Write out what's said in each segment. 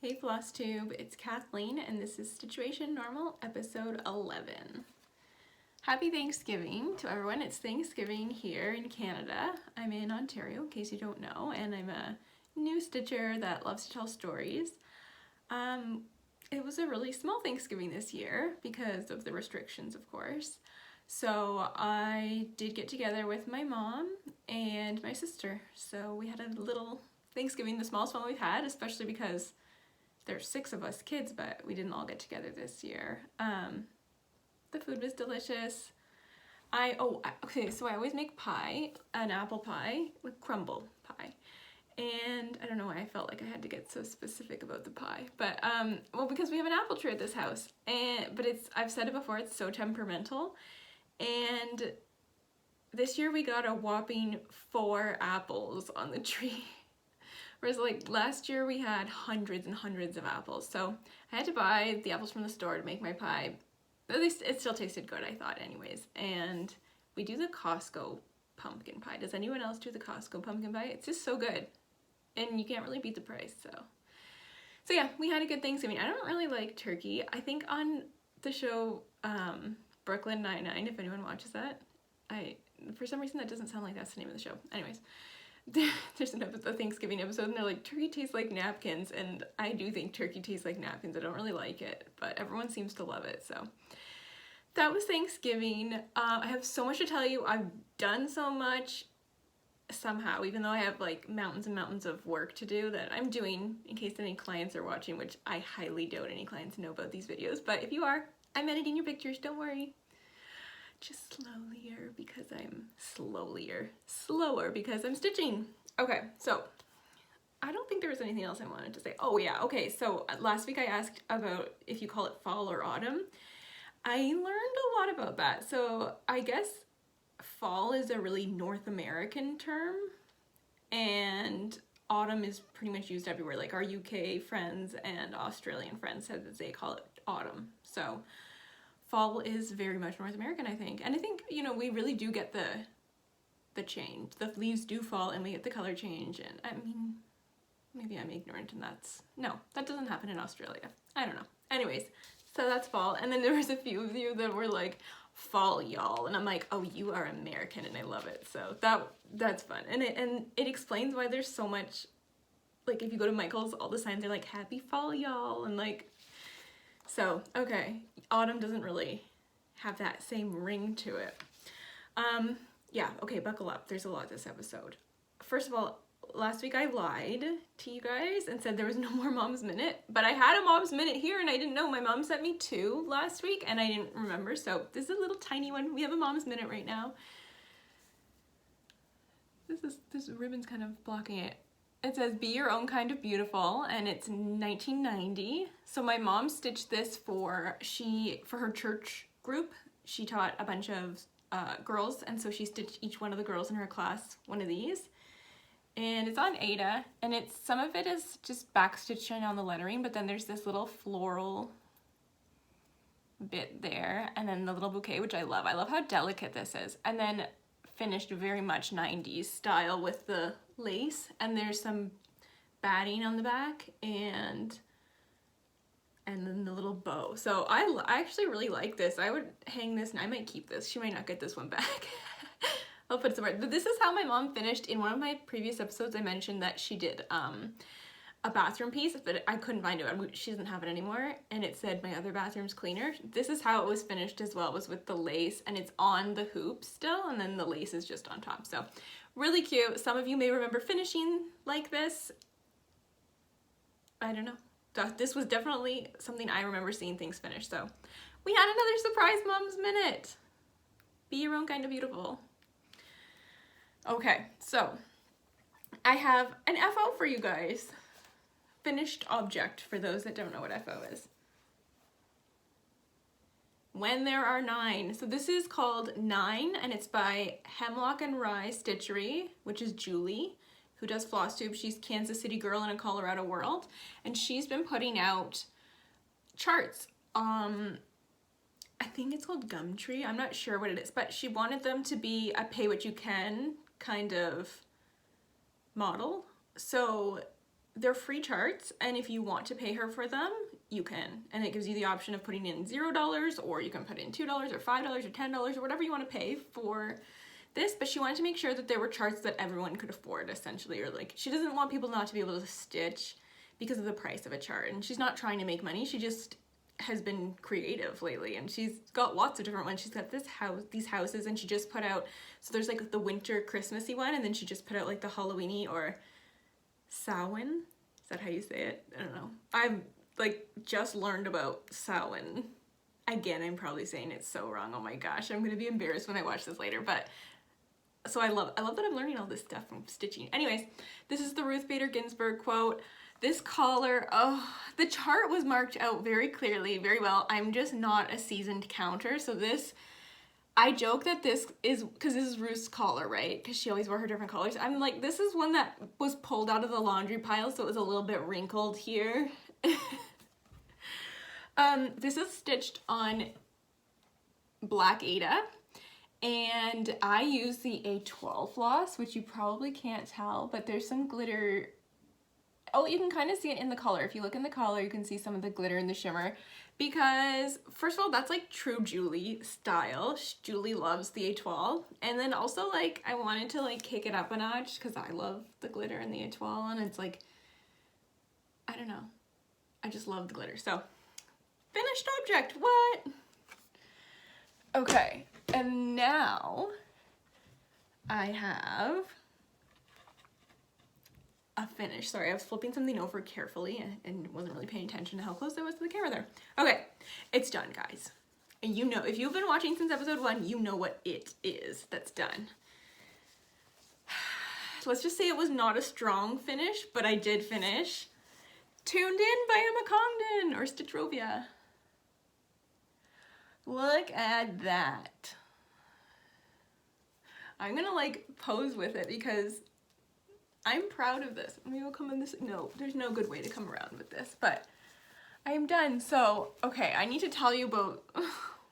Hey FlossTube, it's Kathleen and this is Stitchuation Normal, episode 11. Happy Thanksgiving to everyone. It's Thanksgiving here in Canada. I'm in Ontario, in case you don't know, and I'm a new stitcher that loves to tell stories. It was a really small Thanksgiving this year because of the restrictions, of course. So I did get together with my mom and my sister. So we had a little Thanksgiving, the smallest one we've had, especially because there's 6 of us kids, but we didn't all get together this year. The food was delicious. Okay, so I always make pie, an apple pie, with crumble pie. And I don't know why I felt like I had to get so specific about the pie, but well, because we have an apple tree at this house, but I've said it before, it's so temperamental. And this year we got a whopping 4 apples on the tree. Whereas like last year we had hundreds and hundreds of apples. So I had to buy the apples from the store to make my pie. At least it still tasted good, I thought anyways. And we do the Costco pumpkin pie. Does anyone else do the Costco pumpkin pie? It's just so good. And you can't really beat the price, so yeah, we had a good Thanksgiving. I don't really like turkey. I think on the show Brooklyn Nine-Nine, if anyone watches that, for some reason that doesn't sound like that's the name of the show. Anyways, there's a Thanksgiving episode and they're like, turkey tastes like napkins, and I do think turkey tastes like napkins. I don't really like it, but everyone seems to love it. So that was Thanksgiving. I have so much to tell you. I've done so much somehow, even though I have like mountains and mountains of work to do that I'm doing, in case any clients are watching, which I highly doubt any clients know about these videos, but if you are, I'm editing your pictures, don't worry. Just slower because I'm slower because I'm stitching. Okay, so I don't think there was anything else I wanted to say. Oh yeah, okay, so last week I asked about if you call it fall or autumn. I learned a lot about that. So I guess fall is a really North American term, and autumn is pretty much used everywhere. Like our UK friends and Australian friends said that they call it autumn. So fall is very much North American, I think. And I think, you know, we really do get the change. The leaves do fall and we get the color change. And I mean, maybe I'm ignorant and that doesn't happen in Australia. I don't know. Anyways, so that's fall. And then there was a few of you that were like, fall y'all. And I'm like, oh, you are American and I love it. So that's fun. And it explains why there's so much, like if you go to Michael's, all the signs are like, happy fall y'all. And like, so, okay, autumn doesn't really have that same ring to it. Yeah, okay, buckle up. There's a lot this episode. First of all, last week I lied to you guys and said there was no more Mom's Minute, but I had a Mom's Minute here and I didn't know. My mom sent me 2 last week and I didn't remember, so this is a little tiny one. We have a Mom's Minute right now. This ribbon's kind of blocking it. It says, be your own kind of beautiful, and it's 1990. So my mom stitched this for her church group. She taught a bunch of girls, and so she stitched each one of the girls in her class one of these. And it's on Aida, and some of it is just backstitching on the lettering, but then there's this little floral bit there, and then the little bouquet, which I love. I love how delicate this is. And then finished very much 90s style with the lace, and there's some batting on the back and then the little bow. So I actually really like this. I would hang this, and I might keep this. She might not get this one back. I'll put it somewhere. But this is how my mom finished. In one of my previous episodes I mentioned that she did a bathroom piece, but I couldn't find it. She doesn't have it anymore, and it said my other bathroom's cleaner. This is how it was finished as well. It was with the lace, and it's on the hoop still, and then the lace is just on top. So really cute. Some of you may remember finishing like this. I don't know. This was definitely something I remember seeing things finished. So we had another surprise Mom's Minute. Be your own kind of beautiful. Okay, so I have an FO for you guys. Finished object, for those that don't know what FO is. When There Are 9. So this is called 9, and it's by Hemlock and Rye Stitchery, which is Julie, who does FlossTube. She's Kansas City girl in a Colorado world, and she's been putting out charts. I think it's called Gumtree. I'm not sure what it is, but she wanted them to be a pay what you can kind of model. So they're free charts, and if you want to pay her for them, you can. And it gives you the option of putting in $0, or you can put in $2 or $5 or $10 or whatever you want to pay for this. But she wanted to make sure that there were charts that everyone could afford, essentially, or like she doesn't want people not to be able to stitch because of the price of a chart. And she's not trying to make money, she just has been creative lately, and she's got lots of different ones. She's got this house, these houses, and she just put out, so there's like the winter Christmassy one, and then she just put out like the Halloweeny or Samhain. Is that how you say it? I don't know. I've like just learned about Samhain. Again, I'm probably saying it so wrong. Oh my gosh, I'm gonna be embarrassed when I watch this later. But so I love that I'm learning all this stuff from stitching. Anyways, this is the Ruth Bader Ginsburg quote. This collar, oh, the chart was marked out very clearly, very well. I'm just not a seasoned counter, so this, I joke that this is, because this is Ruth's collar, right? Because she always wore her different colors. I'm like, this is one that was pulled out of the laundry pile, so it was a little bit wrinkled here. This is stitched on black Aida, and I use the A12 floss, which you probably can't tell, but there's some glitter. Oh, you can kind of see it in the collar. If you look in the collar, you can see some of the glitter and the shimmer, because first of all, that's like true Julie style. Julie loves the A12. And then also like, I wanted to like kick it up a notch because I love the glitter and the A12, and it's like, I don't know. I just love the glitter. So finished object, what? Okay, and now I have a finish. Sorry, I was flipping something over carefully and wasn't really paying attention to how close I was to the camera there. Okay, it's done, guys. And you know, if you've been watching since episode 1, you know what it is that's done. Let's just say it was not a strong finish, but I did finish. Tuned in by Emma Congdon, or Stitchrovia. Look at that. I'm gonna like pose with it because I'm proud of this. Maybe we'll come in this. No, there's no good way to come around with this, but I am done. So, okay, I need to tell you about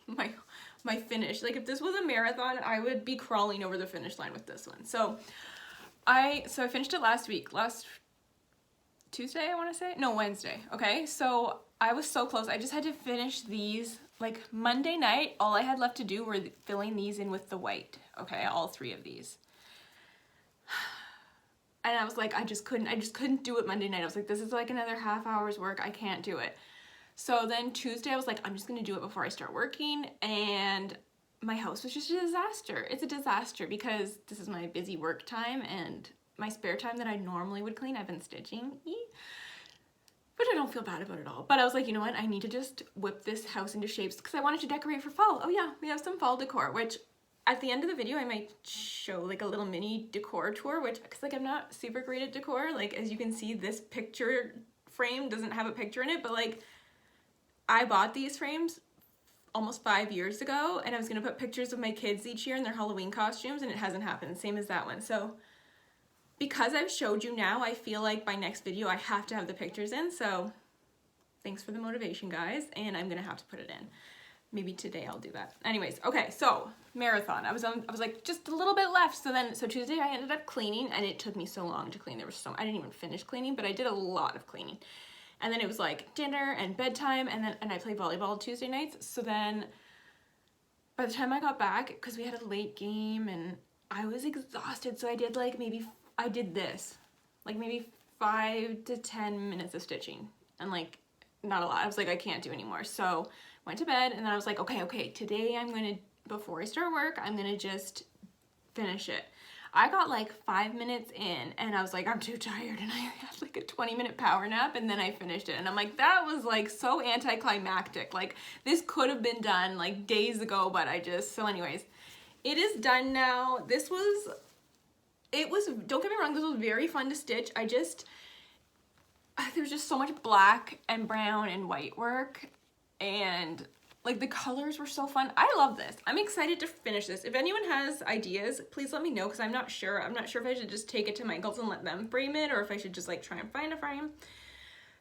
my finish. Like if this was a marathon, I would be crawling over the finish line with this one. So I finished it last week, last Tuesday, I want to say? No, Wednesday. Okay, so I was so close. I just had to finish these like Monday night. All I had left to do were filling these in with the white. Okay, all 3 of these. And I was like, I just couldn't do it Monday night. I was like, this is like another half hour's work. I can't do it. So then Tuesday I was like, I'm just gonna do it before I start working. And my house was just a disaster. It's a disaster because this is my busy work time, and my spare time that I normally would clean, I've been stitching. Which I don't feel bad about at all. But I was like, you know what? I need to just whip this house into shapes because I wanted to decorate for fall. Oh yeah, we have some fall decor, which at the end of the video, I might show like a little mini decor tour, which, cause like I'm not super great at decor. Like as you can see, this picture frame doesn't have a picture in it, but like I bought these frames almost 5 years ago, and I was gonna put pictures of my kids each year in their Halloween costumes, and it hasn't happened, same as that one. So because I've showed you now, I feel like by next video, I have to have the pictures in. So thanks for the motivation, guys. And I'm gonna have to put it in. Maybe today I'll do that. Anyways, okay, so marathon. I was like just a little bit left. So Tuesday I ended up cleaning, and it took me so long to clean. I didn't even finish cleaning, but I did a lot of cleaning. And then it was like dinner and bedtime, and I played volleyball Tuesday nights. So then by the time I got back, because we had a late game and I was exhausted, so I did like this, like maybe 5 to 10 minutes of stitching, and like not a lot. I was like, I can't do anymore. So went to bed, and then I was like, okay, today I'm gonna, before I start work, I'm gonna just finish it. I got like 5 minutes in, and I was like, I'm too tired, and I had like a 20-minute power nap, and then I finished it. And I'm like, that was like so anticlimactic. Like this could have been done like days ago, but so anyways, it is done now. Don't get me wrong, this was very fun to stitch. There was just so much black and brown and white work, and like the colors were so fun. I love this. I'm excited to finish this. If anyone has ideas, please let me know, because I'm not sure. I'm not sure if I should just take it to Michael's and let them frame it, or if I should just like try and find a frame.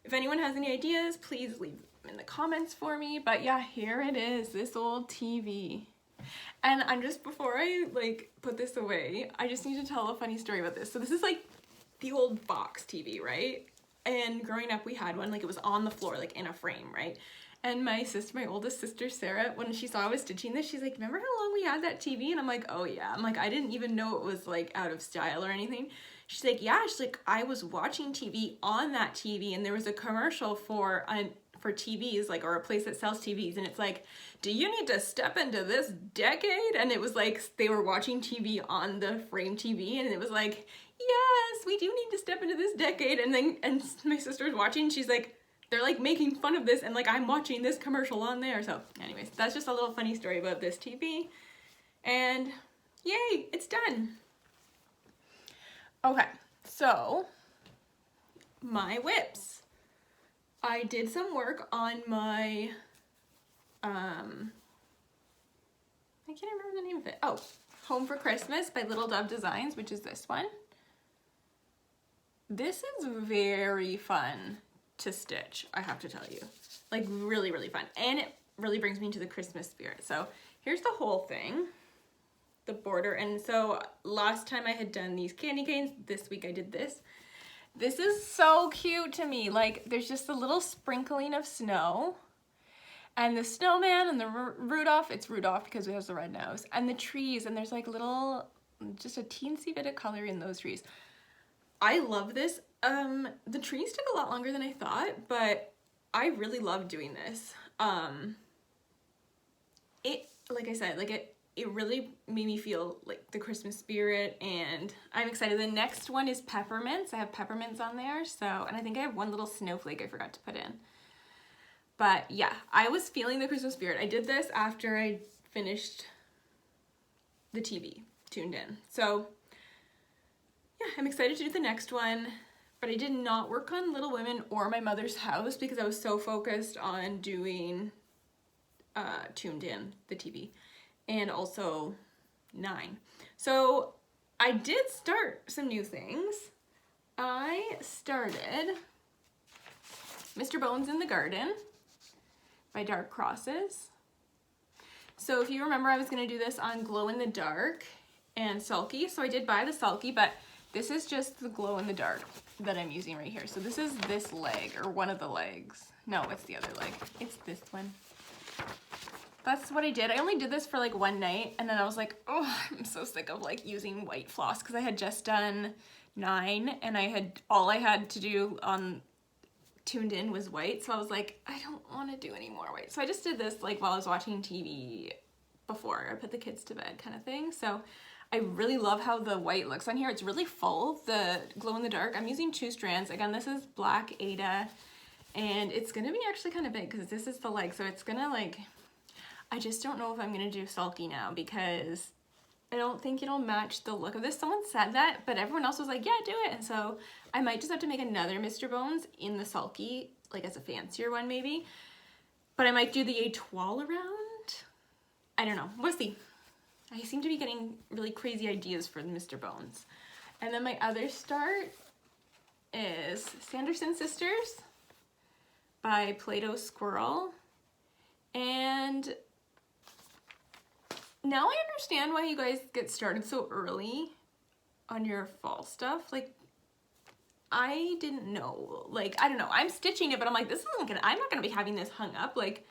If anyone has any ideas, please leave them in the comments for me. But yeah, here it is, this old TV. And before I like put this away, I just need to tell a funny story about this. So this is like the old box TV, right? And growing up, we had one, like it was on the floor, like in a frame, right? And my sister, my oldest sister, Sarah, when she saw I was stitching this, she's like, remember how long we had that TV? And I'm like, oh yeah. I'm like, I didn't even know it was like out of style or anything. She's like, yeah. She's like, I was watching TV on that TV and there was a commercial for TVs, like, or a place that sells TVs. And it's like, do you need to step into this decade? And it was like, they were watching TV on the frame TV. And it was like, yes, we do need to step into this decade. And my sister was watching, she's like, they're like making fun of this and like I'm watching this commercial on there. So anyways, that's just a little funny story about this TV. And yay, it's done. Okay, so my whips. I did some work on my, I can't remember the name of it. Oh, Home for Christmas by Little Dove Designs, which is this one. This is very fun to stitch, I have to tell you. Like really, really fun. And it really brings me to the Christmas spirit. So here's the whole thing, the border. And so last time I had done these candy canes, this week I did this. This is so cute to me. Like there's just a little sprinkling of snow and the snowman and the Rudolph, it's Rudolph because he has the red nose, and the trees, and there's like little, just a teensy bit of color in those trees. I love this. The trees took a lot longer than I thought, but I really love doing this. It, like I said, like it really made me feel like the Christmas spirit, and I'm excited. The next one is peppermints. I have peppermints on there, so, and I think I have one little snowflake I forgot to put in. But yeah, I was feeling the Christmas spirit. I did this after I finished the TV, tuned in. So yeah, I'm excited to do the next one, but I did not work on Little Women or My Mother's House because I was so focused on doing tuned in, the TV, and also 9. So I did start some new things. I started Mr. Bones in the Garden by Dark Crosses. So if you remember, I was going to do this on Glow in the Dark and Sulky. So I did buy the Sulky, but this is just the Glow in the Dark that I'm using right here. So this is this leg, or one of the legs. No, it's the other leg. It's this one. That's what I did. I only did this for like one night, and then I was like, oh, I'm so sick of like using white floss because I had just done 9 and all I had to do on tuned in was white. So I was like, I don't want to do any more white. So I just did this like while I was watching TV before I put the kids to bed kind of thing. So I really love how the white looks on here. It's really full, the glow in the dark. I'm using 2 strands. Again, this is black Aida, and it's gonna be actually kind of big because this is the leg. So it's gonna like, I just don't know if I'm gonna do Sulky now because I don't think it'll match the look of this. Someone said that, but everyone else was like, yeah, do it. And so I might just have to make another Mr. Bones in the Sulky, like as a fancier one maybe. But I might do the étoile around. I don't know, we'll see. I seem to be getting really crazy ideas for the Mr. Bones. And then my other start is Sanderson Sisters by Plato Squirrel. And now I understand why you guys get started so early on your fall stuff. Like, I didn't know. Like, I don't know. I'm stitching it, but I'm like, this isn't gonna, I'm not gonna be having this hung up. Like,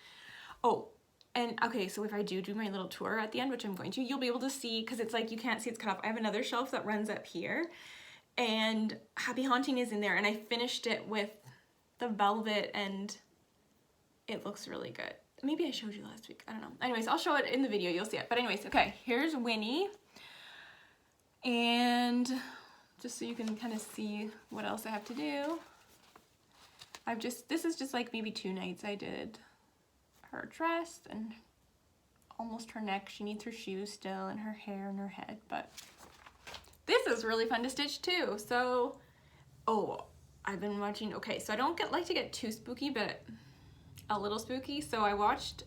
oh, and okay, so if I do my little tour at the end, which I'm going to, you'll be able to see, because it's like, you can't see it's cut off. I have another shelf that runs up here, and Happy Haunting is in there, and I finished it with the velvet, and it looks really good. Maybe I showed you last week, I don't know. Anyways, I'll show it in the video, you'll see it. But anyways, okay, here's Winnie. And just so you can kind of see what else I have to do, this is just like maybe 2 nights I did her dress and almost her neck. She needs her shoes still, and her hair and her head, but this is really fun to stitch too. So, oh, I've been watching, okay, so I don't like to get too spooky, but a little spooky. So I watched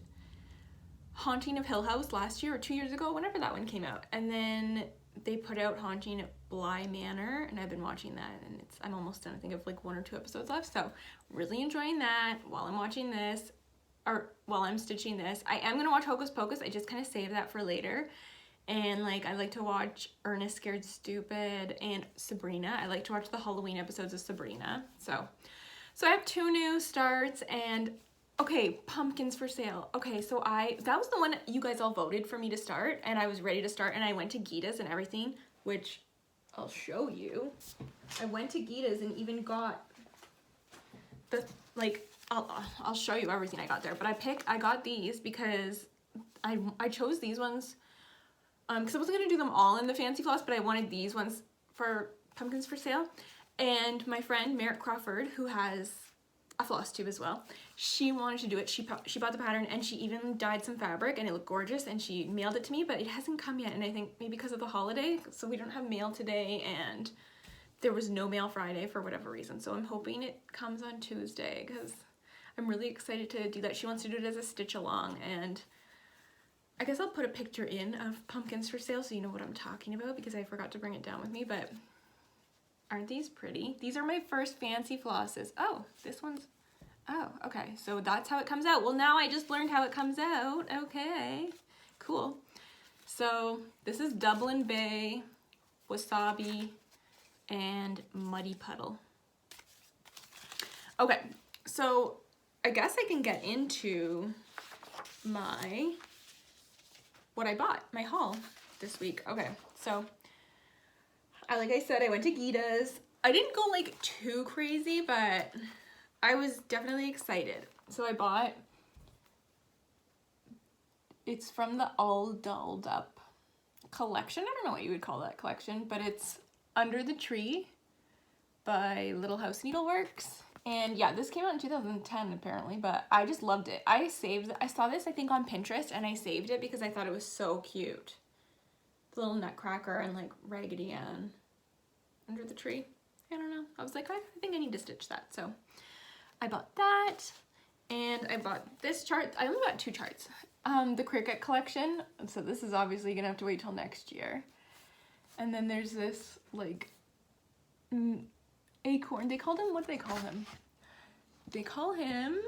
Haunting of Hill House last year or 2 years ago, whenever that one came out, and then they put out Haunting at Bly Manor, and I've been watching that, and I'm almost done. I think I have like 1 or 2 episodes left, so really enjoying that while I'm watching this, or while I'm stitching this. I am gonna watch Hocus Pocus. I just kind of saved that for later. And like, I like to watch Ernest Scared Stupid and Sabrina. I like to watch the Halloween episodes of Sabrina. So So I have 2 new starts, and okay, pumpkins for sale. Okay, so that was the one you guys all voted for me to start, and I was ready to start, and I went to Gitta's and everything, which I'll show you. I went to Gitta's and even got the, like, I'll show you everything I got there, but I got these because I chose these ones because I wasn't gonna do them all in the Fancy Floss, but I wanted these ones for pumpkins for sale. And my friend Merritt Crawford, who has a FlossTube as well, she wanted to do it. She bought the pattern, and she even dyed some fabric, and it looked gorgeous, and she mailed it to me, but it hasn't come yet, and I think maybe because of the holiday, so we don't have mail today, and there was no mail Friday for whatever reason, so I'm hoping it comes on Tuesday, because I'm really excited to do that. She wants to do it as a stitch along, and I guess I'll put a picture in of pumpkins for sale so you know what I'm talking about, because I forgot to bring it down with me, but aren't these pretty? These are my first fancy flosses. Oh, this one's, oh, okay. So that's how it comes out. Well, now I just learned how it comes out. Okay, cool. So this is Dublin Bay, Wasabi, and Muddy Puddle. Okay, so I guess I can get into what I bought, my haul this week. Okay, so like I said, I went to Gitta's. I didn't go like too crazy, but I was definitely excited. So I bought, it's from the All Dolled Up collection. I don't know what you would call that collection, but it's Under the Tree by Little House Needleworks. And yeah, this came out in 2010 apparently, but I just loved it. I saw this I think on Pinterest, and I saved it because I thought it was so cute. The little nutcracker and like Raggedy Ann under the tree. I don't know. I was like, I think I need to stitch that. So I bought that, and I bought this chart. I only bought 2 charts. The Cricut collection. So this is obviously gonna have to wait till next year. And then there's this like acorn. They called him, what do they call him? They call him,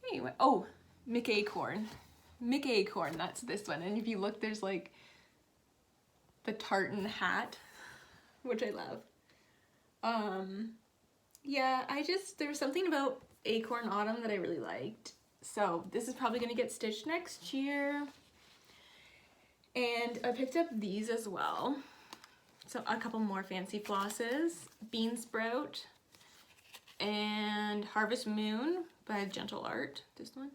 hey, what? Oh, McAcorn. McAcorn, that's this one. And if you look, there's like the tartan hat, which I love. Yeah, there was something about Acorn Autumn that I really liked. So this is probably gonna get stitched next year. And I picked up these as well. So a couple more fancy flosses. Bean Sprout and Harvest Moon by Gentle Art, this one.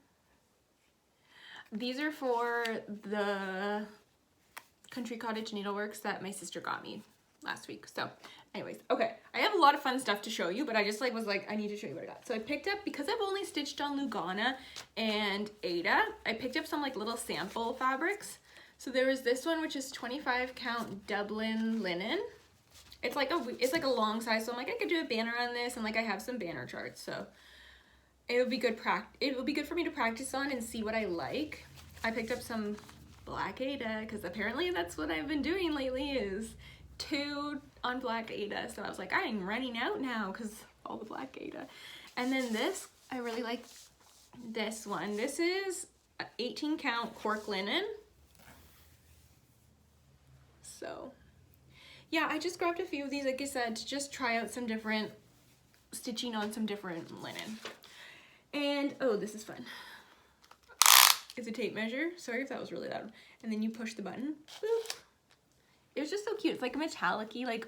These are for the Country Cottage Needleworks that my sister got me last week. So anyways, okay, I have a lot of fun stuff to show you, but I just was like, I need to show you what I got. So I picked up, because I've only stitched on Lugana and Aida, I picked up some like little sample fabrics. So there was this one, which is 25 count Dublin linen. It's like a long size, so I'm like, I could do a banner on this, and like I have some banner charts, so it would be good for me to practice on and see what I like. I picked up some black Aida, because apparently that's what I've been doing lately, is 2 on black Aida. So I was like, I'm running out now because all the black Aida. And then this, I really like this one. This is 18 count Cork Linen. So yeah, I just grabbed a few of these, like I said, to just try out some different stitching on some different linen. And oh, this is fun. It's a tape measure. Sorry if that was really loud. And then you push the button. Boop. It was just so cute. It's like metallic-y, like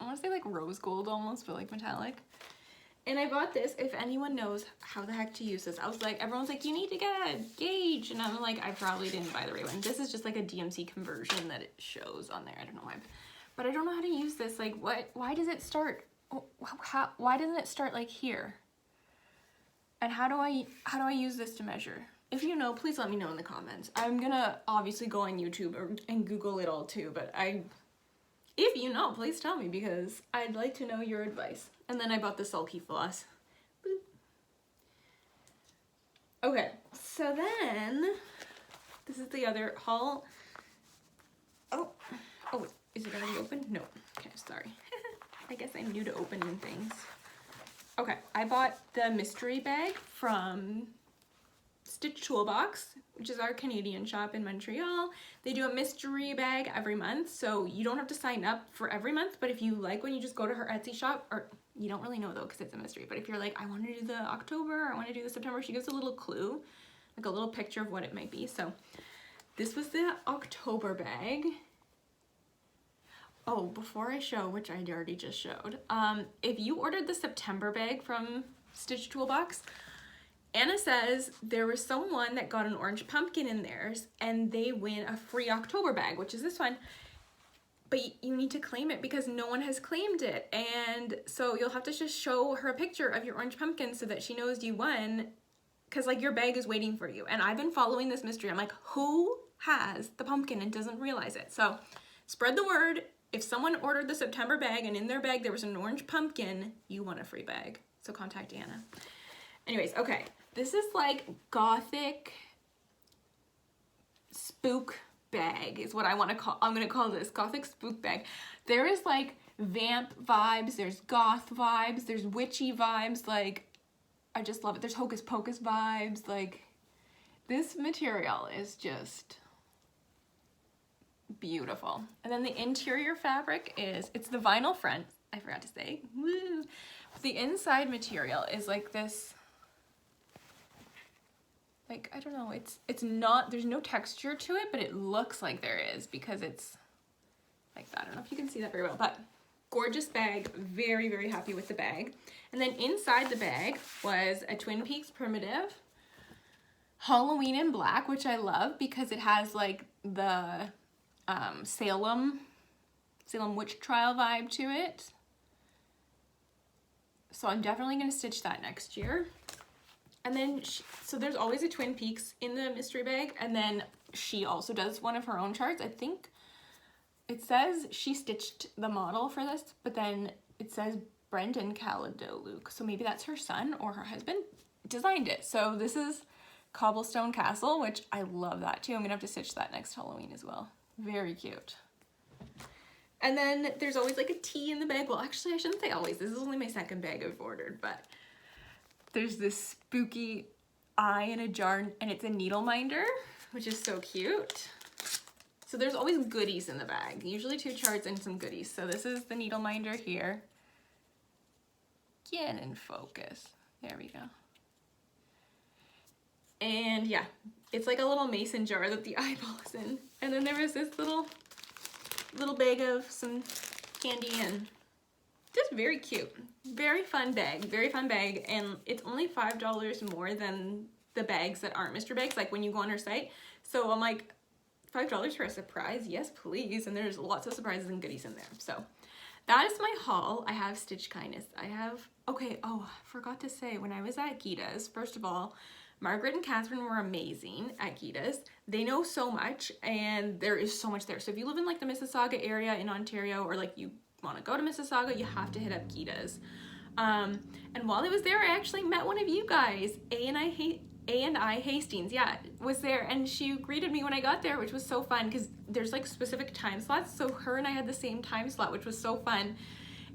I want to say like rose gold almost, but like metallic. And I bought this, if anyone knows how the heck to use this. I was like, everyone's like, you need to get a gauge. And I'm like, I probably didn't buy the right one. This is just like a DMC conversion that it shows on there. I don't know why. But I don't know how to use this. Like, why does it start? Why doesn't it start like here? And how do I use this to measure? If you know, please let me know in the comments. I'm gonna obviously go on YouTube and Google it all too, but if you know, please tell me, because I'd like to know your advice. And then I bought the Sulky Floss. Boop. Okay, so then, this is the other haul. Oh, is it already open? No, okay, sorry. I guess I'm new to opening things. Okay, I bought the mystery bag from Stitchtoolbox, which is our Canadian shop in Montreal. They do a mystery bag every month, so you don't have to sign up for every month, but if you like when you just go to her Etsy shop, or You don't really know though because it's a mystery, but if you're like, I want to do the October, I want to do the September, she gives a little clue, like a little picture of what it might be. So this was the October bag. Oh, before I show, which I already just showed, if you ordered the September bag from Stitchtoolbox, Anna says there was someone that got an orange pumpkin in theirs and they win a free October bag, which is this one. But you need to claim it because no one has claimed it. And so you'll have to just show her a picture of your orange pumpkin so that she knows you won, because like your bag is waiting for you. And I've been following this mystery. I'm like, who has the pumpkin and doesn't realize it? So spread the word. If someone ordered the September bag and in their bag there was an orange pumpkin, you won a free bag. So contact Anna. Anyways, okay. This is like Gothic Spook Bag is what I'm gonna call this, Gothic Spook Bag. There is like vamp vibes, there's goth vibes, there's witchy vibes, like I just love it. There's hocus pocus vibes, like this material is just beautiful. And then the interior fabric is, it's the vinyl front, I forgot to say. Woo. The inside material is like this, like, I don't know, it's not, there's no texture to it, but it looks like there is because it's like that. I don't know if you can see that very well, but gorgeous bag. Very, very happy with the bag. And then inside the bag was a Twin Peaks primitive, Halloween in black, which I love because it has like the Salem witch trial vibe to it. So I'm definitely going to stitch that next year. And then, so there's always a Twin Peaks in the mystery bag. And then she also does one of her own charts. I think it says she stitched the model for this, but then it says Brendan Luke. So maybe that's her son or her husband designed it. So this is Cobblestone Castle, which I love that too. I'm going to have to stitch that next Halloween as well. Very cute. And then there's always like a tea in the bag. Well, actually, I shouldn't say always. This is only my second bag I've ordered, but there's this spooky eye in a jar, and it's a needle minder, which is so cute. So there's always goodies in the bag, usually 2 charts and some goodies. So this is the needle minder here. Get in focus. There we go. And yeah, it's like a little mason jar that the eyeball is in. And then there was this little bag of some candy and just very cute. Very fun bag, and it's only $5 more than the bags that aren't mystery bags, like when you go on her site. So I'm like, $5 for a surprise? Yes, please. And there's lots of surprises and goodies in there. So that is my haul. I have Stitch Kindness. I have, okay, oh, I forgot to say, when I was at Gitta's, first of all, Margaret and Catherine were amazing at Gitta's. They know so much, and there is so much there. So if you live in like the Missisauga area in Ontario, or like you want to go to Missisauga, you have to hit up Gitta's. And while I was there, I actually met one of you guys, A and I Hastings, yeah, was there, and she greeted me when I got there, which was so fun because there's like specific time slots. So her and I had the same time slot, which was so fun.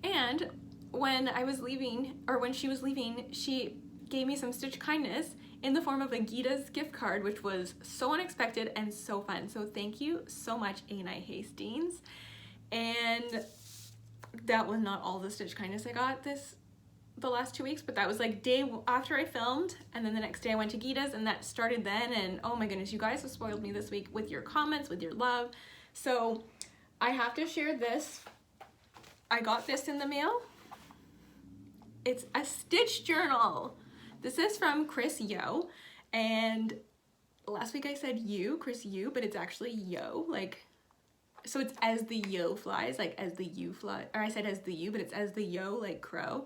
And when I was leaving, or when she was leaving, she gave me some Stitch Kindness in the form of a Gitta's gift card, which was so unexpected and so fun. So thank you so much, A and I Hastings. And that was not all the Stitch Kindness I got the last 2 weeks, but that was like day after I filmed, and then the next day I went to Gitta's, and that started then. And oh my goodness, you guys have spoiled me this week with your comments, with your love. So I have to share this. I got this in the mail. It's a stitch journal. This is from Chris Yo, and last week I said you, Chris Yo, but it's actually Yo, like, so it's as the yo flies, like as the you fly, or I said as the you, but it's as the yo, like crow.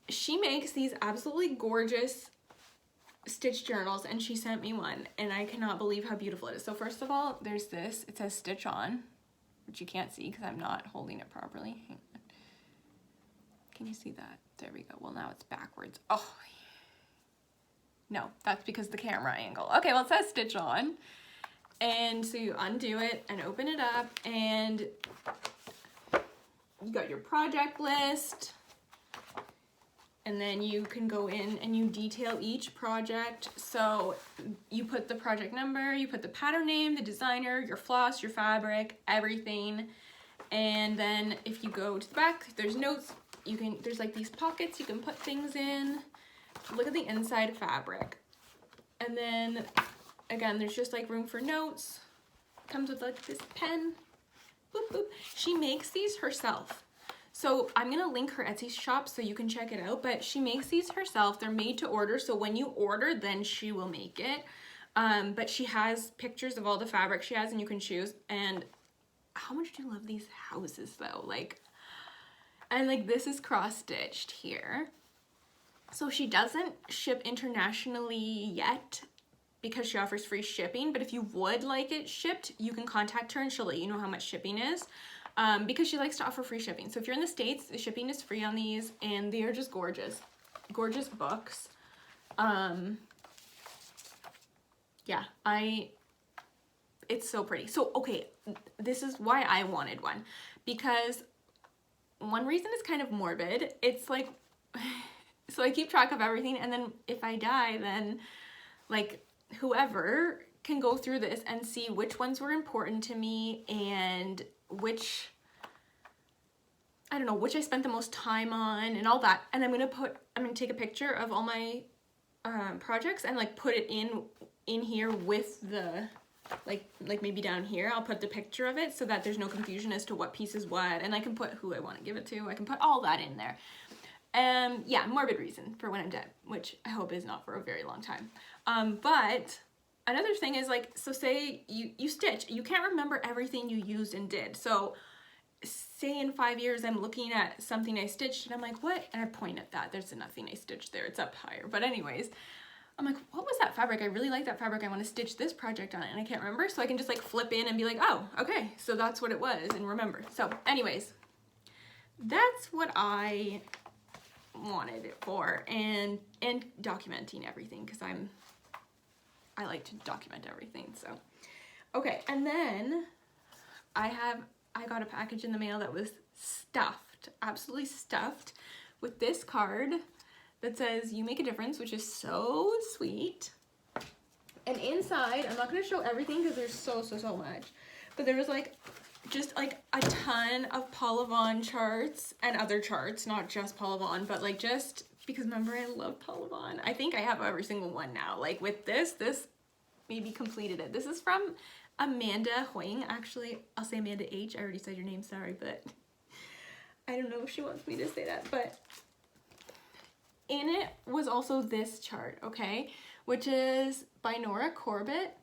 She makes these absolutely gorgeous stitch journals, and she sent me one, and I cannot believe how beautiful it is. So first of all, there's this, it says stitch on, which you can't see because I'm not holding it properly. Hang on. Can you see that? There we go. Well, now it's backwards. Oh, no, that's because the camera angle. Okay, well, it says stitch on. And so you undo it and open it up, and you got your project list, and then you can go in and you detail each project. So you put the project number, you put the pattern name, the designer, your floss, your fabric, everything. And then if you go to the back, there's notes there's like these pockets you can put things in. Look at the inside fabric. And then again, there's just like room for notes. Comes with like this pen. Boop, boop. She makes these herself. So I'm gonna link her Etsy shop so you can check it out, but she makes these herself. They're made to order, so when you order, then she will make it. But she has pictures of all the fabric she has and you can choose. And how much do you love these houses though? Like, and like this is cross-stitched here. So she doesn't ship internationally yet because she offers free shipping, but if you would like it shipped, you can contact her and she'll let you know how much shipping is, because she likes to offer free shipping. So if you're in the States, the shipping is free on these, and they are just gorgeous. Gorgeous books. Yeah, it's so pretty. So, okay, this is why I wanted one, because one reason is kind of morbid. It's like, so I keep track of everything, and then if I die, then like whoever can go through this and see which ones were important to me and which, I don't know, which I spent the most time on and all that. And I'm gonna take a picture of all my projects and like put it in here with the, like maybe down here, I'll put the picture of it so that there's no confusion as to what piece is what, and I can put who I want to give it to. I can put all that in there. Yeah, morbid reason for when I'm dead, which I hope is not for a very long time. But another thing is like, so say you stitch, you can't remember everything you used and did. So say in 5 years, I'm looking at something I stitched and I'm like, what? And I point at that, there's nothing I stitched there, it's up higher. But anyways, I'm like, what was that fabric? I really like that fabric. I want to stitch this project on it and I can't remember. So I can just like flip in and be like, oh, okay, so that's what it was, and remember. So anyways, that's what I wanted it for, and documenting everything, because I like to document everything. So okay, and then I got a package in the mail that was stuffed, absolutely stuffed, with this card that says "You make a difference," which is so sweet. And inside, I'm not going to show everything because there's so much, but there was like just like a ton of Paul Yvonne charts and other charts, not just Paul Yvonne, but like just because remember I love Paul Yvonne. I think I have every single one now. Like with this maybe completed it. This is from Amanda Hoying. Actually, I'll say Amanda H. I already said your name, sorry, but I don't know if she wants me to say that. But in it was also this chart, okay, which is by Nora Corbett,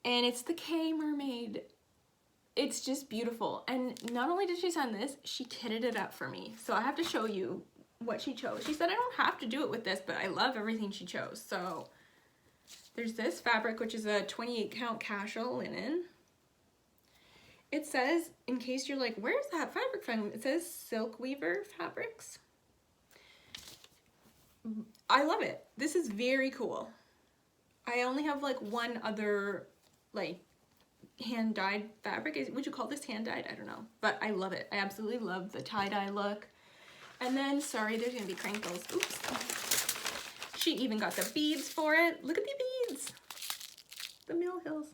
and it's the K Mermaid. It's just beautiful. And not only did she send this, she kitted it up for me. So I have to show you what she chose. She said I don't have to do it with this, but I love everything she chose. So there's this fabric, which is a 28 count casual linen. It says, in case you're like, where's that fabric from? It says Silk Weaver Fabrics. I love it. This is very cool. I only have like one other like hand-dyed fabric. Would you call this hand-dyed? I don't know, but I love it. I absolutely love the tie-dye look. And then, sorry, there's gonna be crinkles. Oops. She even got the beads for it. Look at the beads. The Mill Hills.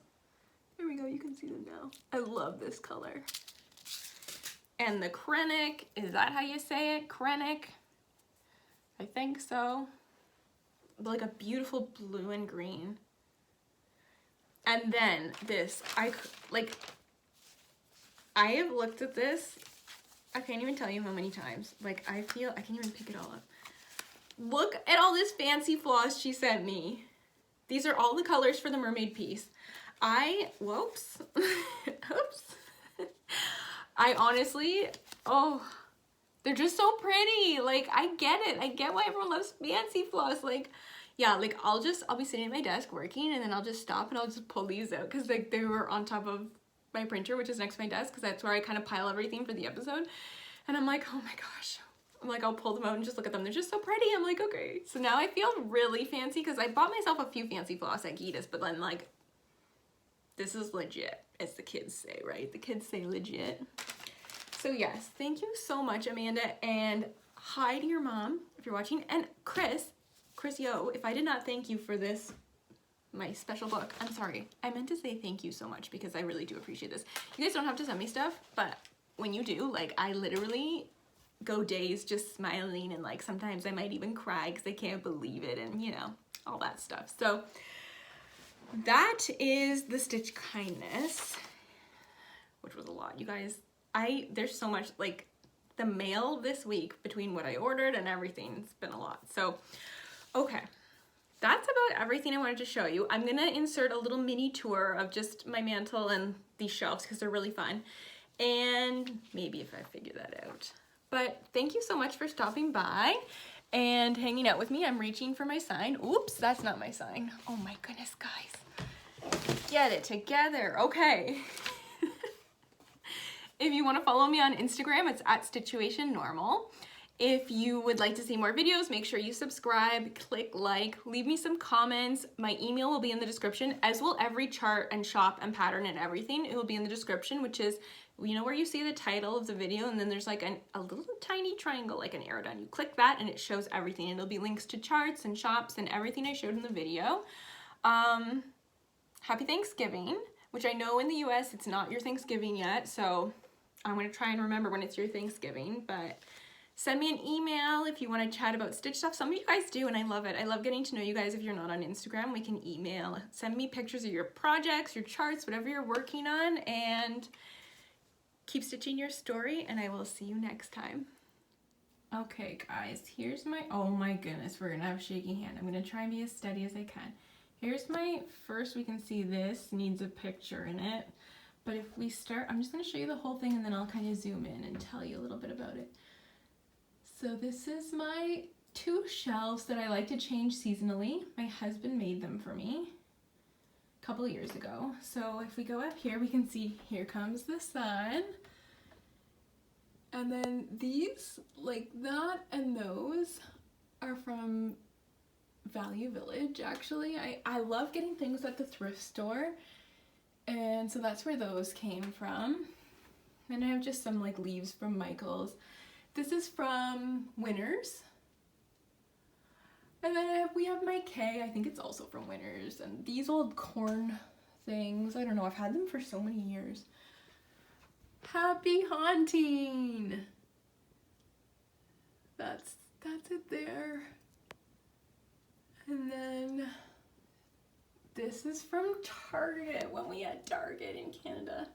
There we go, you can see them now. I love this color. And the Krennic, is that how you say it? Krennic? I think so. Like a beautiful blue and green. And then this, I have looked at this, I can't even tell you how many times. Like, I feel, I can't even pick it all up. Look at all this fancy floss she sent me. These are all the colors for the mermaid piece. Whoops. Oops. I honestly, oh, they're just so pretty. Like, I get it. I get why everyone loves fancy floss. Like, yeah, like I'll be sitting at my desk working, and then I'll just stop and I'll just pull these out because like they were on top of my printer, which is next to my desk, because that's where I kind of pile everything for the episode. And I'm like, oh my gosh. I'm like, I'll pull them out and just look at them. They're just so pretty. I'm like, okay. So now I feel really fancy because I bought myself a few fancy floss at Gitta's, but then like, this is legit, as the kids say, right? The kids say legit. So yes, thank you so much, Amanda, and hi to your mom if you're watching. And Chris Yo, if I did not thank you for this, my special book, I'm sorry. I meant to say thank you so much because I really do appreciate this. You guys don't have to send me stuff, but when you do, like, I literally go days just smiling, and like sometimes I might even cry because I can't believe it, and you know, all that stuff. So that is the Stitch Kindness, which was a lot, you guys. There's so much, like the mail this week between what I ordered and everything, it's been a lot. So okay, that's about everything I wanted to show you. I'm gonna insert a little mini tour of just my mantle and these shelves because they're really fun, and maybe if I figure that out. But thank you so much for stopping by and hanging out with me. I'm reaching for my sign. Oops, that's not my sign. Oh my goodness, guys. Get it together. Okay. If you want to follow me on Instagram, it's at Stitchuation Normal. If you would like to see more videos, make sure you subscribe, click like, leave me some comments. My email will be in the description, as will every chart and shop and pattern and everything. It will be in the description, which is, you know, where you see the title of the video, and then there's like a little tiny triangle, like an arrow down. You click that and it shows everything. And it'll be links to charts and shops and everything I showed in the video. Happy Thanksgiving, which I know in the US it's not your Thanksgiving yet, so I'm gonna try and remember when it's your Thanksgiving, but send me an email if you want to chat about Stitch stuff. Some of you guys do, and I love it. I love getting to know you guys. If you're not on Instagram, we can email. Send me pictures of your projects, your charts, whatever you're working on, and keep stitching your story, and I will see you next time. Okay, guys, here's my, oh my goodness, we're gonna have a shaky hand. I'm gonna try and be as steady as I can. Here's my first, we can see this needs a picture in it. But if we start, I'm just going to show you the whole thing and then I'll kind of zoom in and tell you a little bit about it. So this is my 2 shelves that I like to change seasonally. My husband made them for me a couple years ago. So if we go up here, we can see here comes the sun. And then these, like that and those, are from Value Village, actually. I love getting things at the thrift store. And so that's where those came from. And I have just some like leaves from Michael's. This is from Winners. And then we have my K, I think it's also from Winners. And these old corn things, I don't know, I've had them for so many years. Happy Haunting! That's it there. And then this is from Target, when we had Target in Canada.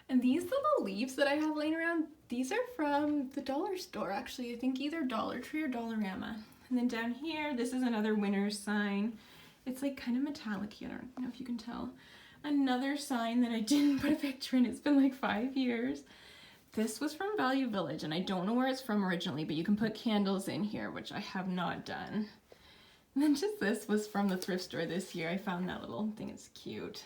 And these little leaves that I have laying around, these are from the dollar store, actually. I think either Dollar Tree or Dollarama. And then down here, this is another Winners sign. It's like kind of metallic-y, I don't know if you can tell. Another sign that I didn't put a picture in, it's been like 5 years. This was from Value Village, and I don't know where it's from originally, but you can put candles in here, which I have not done. And then just this was from the thrift store this year. I found that little thing, it's cute.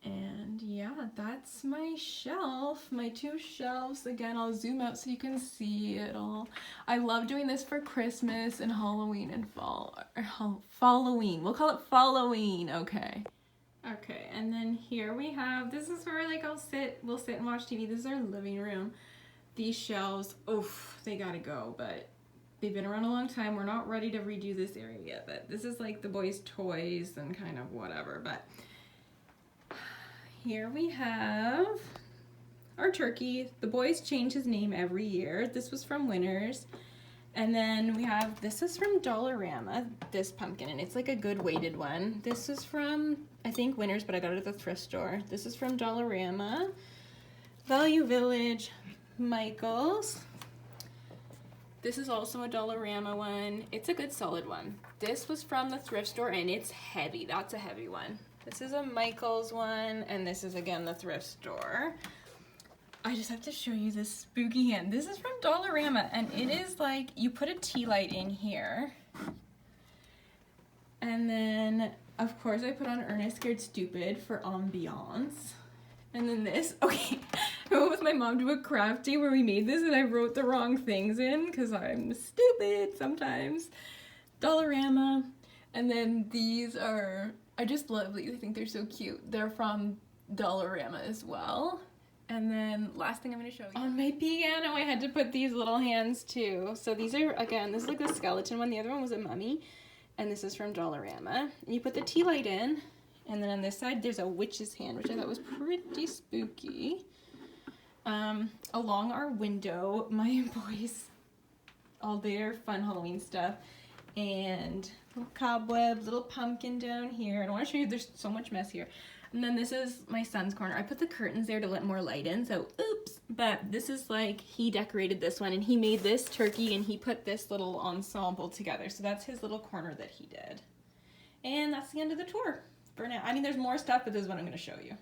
And yeah, that's my shelf, my 2 shelves. Again, I'll zoom out so you can see it all. I love doing this for Christmas and Halloween and fall, or Falloween. We'll call it Falloween, okay. Okay, and then here we have, this is where like we'll sit and watch TV. This is our living room. These shelves, oof, they gotta go, but they've been around a long time. We're not ready to redo this area yet, but this is like the boys' toys and kind of whatever. But here we have our turkey. The boys change his name every year. This was from Winners. And then we have, this is from Dollarama, this pumpkin, and it's like a good weighted one. This is from, I think, Winners, but I got it at the thrift store. This is from Dollarama, Value Village, Michael's. This is also a Dollarama one. It's a good solid one. This was from the thrift store and it's heavy. That's a heavy one. This is a Michael's one, and this is again the thrift store. I just have to show you this spooky hand. This is from Dollarama, and it is like, you put a tea light in here. And then, of course, I put on Ernest Scared Stupid for ambiance. And then this, okay, I went with my mom to a craft day where we made this and I wrote the wrong things in because I'm stupid sometimes. Dollarama. And then these are, I just love these. I think they're so cute. They're from Dollarama as well. And then last thing I'm going to show you. On my piano, I had to put these little hands too. So these are, again, this is like the skeleton one. The other one was a mummy. And this is from Dollarama. And you put the tea light in. And then on this side, there's a witch's hand, which I thought was pretty spooky. Along our window, my boys, all their fun Halloween stuff, and little cobwebs, little pumpkin down here. And I want to show you, there's so much mess here. And then this is my son's corner. I put the curtains there to let more light in, so oops. But this is like, he decorated this one, and he made this turkey, and he put this little ensemble together. So that's his little corner that he did. And that's the end of the tour for now. I mean, there's more stuff, but this is what I'm going to show you.